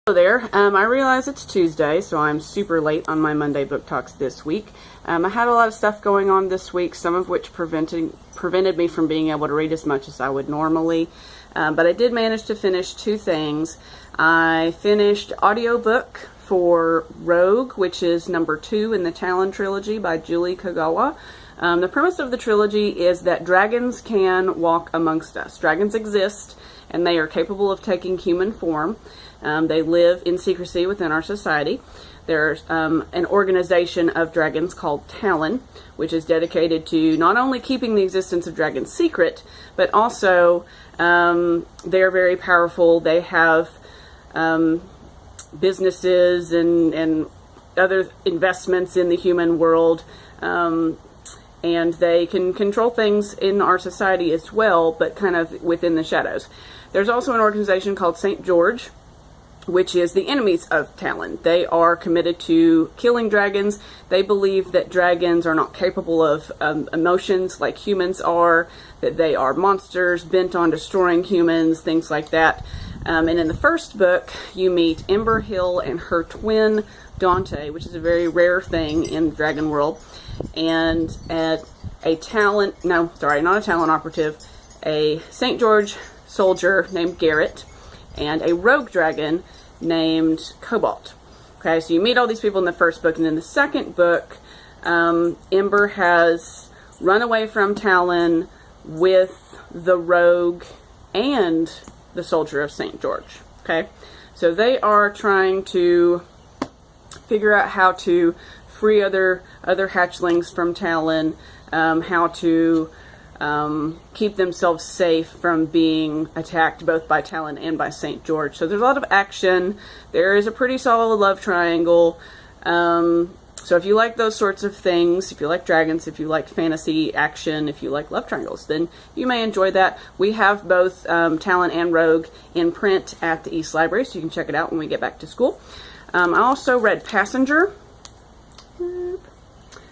Hello there. I realize it's Tuesday, so I'm super late on my Monday book talks this week. I had a lot of stuff going on this week, some of which prevented me from being able to read as much as I would normally. But I did manage to finish two things. I finished audiobook for Rogue, which is number 2 in the Talon trilogy by Julie Kagawa. The premise of the trilogy is that dragons can walk amongst us. Dragons exist, and they are capable of taking human form. They live in secrecy within our society. There's an organization of dragons called Talon, which is dedicated to not only keeping the existence of dragons secret, but also they're very powerful. They have businesses and other investments in the human world, and they can control things in our society as well, but kind of within the shadows. There's also an organization called St. George, which is the enemies of Talon. They are committed to killing dragons. They believe that dragons are not capable of emotions like humans are, that they are monsters bent on destroying humans, things like that. And in the first book, you meet Ember Hill and her twin, Dante, which is a very rare thing in the dragon world. And a Talon, no, sorry, not a Talon operative, a St. George soldier named Garrett, and a rogue dragon named Cobalt. Okay, so you meet all these people in the first book, and in the second book, Ember has run away from Talon with the rogue and the soldier of St. George. Okay, so they are trying to figure out how to free other hatchlings from Talon, how to keep themselves safe from being attacked both by Talon and by St. George. So there's a lot of action. There is a pretty solid love triangle. So if you like those sorts of things, if you like dragons, if you like fantasy action, if you like love triangles, then you may enjoy that. We have both Talon and Rogue in print at the East Library, so you can check it out when we get back to school. I also read Passenger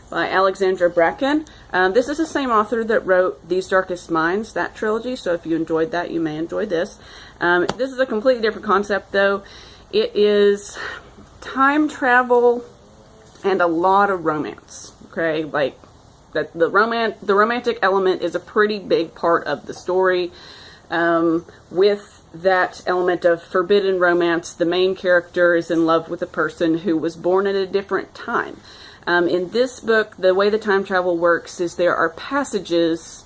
by Alexandra Bracken. This is the same author that wrote These Darkest Minds, that trilogy, so if you enjoyed that, you may enjoy this. This is a completely different concept, though. It is time travel and a lot of romance, okay? Like, that the romantic element is a pretty big part of the story. With that element of forbidden romance, the main character is in love with a person who was born at a different time. In this book, the way the time travel works is there are passages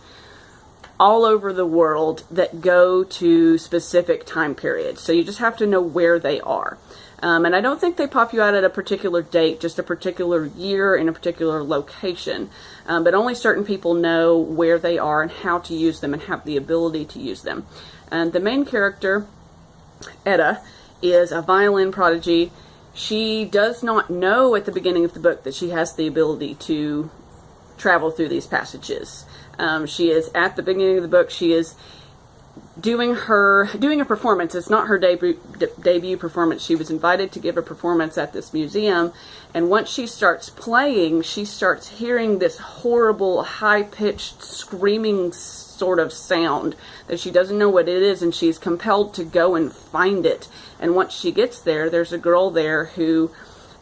all over the world that go to specific time periods. So you just have to know where they are. And I don't think they pop you out at a particular date, just a particular year in a particular location. But only certain people know where they are and how to use them and have the ability to use them. And the main character, Etta, is a violin prodigy. She does not know at the beginning of the book that she has the ability to travel through these passages. She is, at the beginning of the book, she is doing a performance. It's not her debut performance. She was invited to give a performance at this museum, and once she starts playing, she starts hearing this horrible, high-pitched, screaming sort of sound that she doesn't know what it is, and she's compelled to go and find it. And once she gets there, there's a girl there who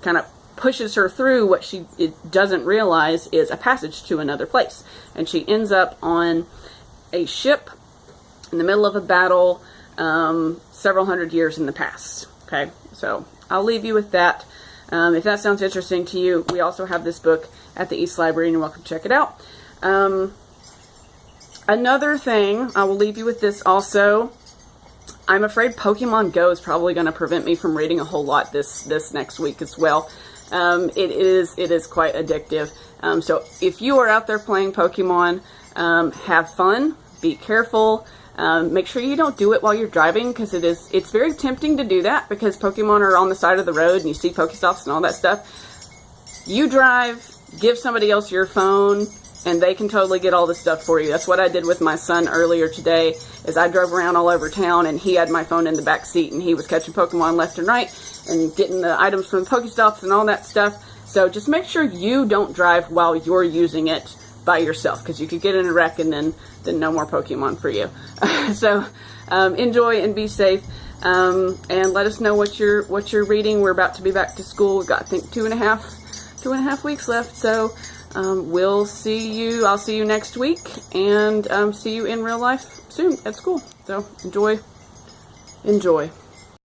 kind of pushes her through what she doesn't realize is a passage to another place. And she ends up on a ship in the middle of a battle several hundred years in the past. Okay, so I'll leave you with that. If that sounds interesting to you, we also have this book at the East Library, and you're welcome to check it out. Another thing, I will leave you with this also. I'm afraid Pokémon Go is probably going to prevent me from reading a whole lot this next week as well. It is quite addictive. So if you are out there playing Pokemon, have fun, be careful. Make sure you don't do it while you're driving, because it's very tempting to do that, because Pokemon are on the side of the road and you see Pokestops and all that stuff. You drive, give somebody else your phone, and they can totally get all this stuff for you. That's what I did with my son earlier today, is I drove around all over town, and he had my phone in the back seat, and he was catching Pokemon left and right, and getting the items from the Pokestops and all that stuff. So just make sure you don't drive while you're using it by yourself, because you could get in a wreck and then no more Pokemon for you. So enjoy and be safe. and let us know what you're reading. We're about to be back to school. We've got, I think, 2.5 weeks left. So we'll see you. I'll see you next week, and see you in real life soon at school. So enjoy.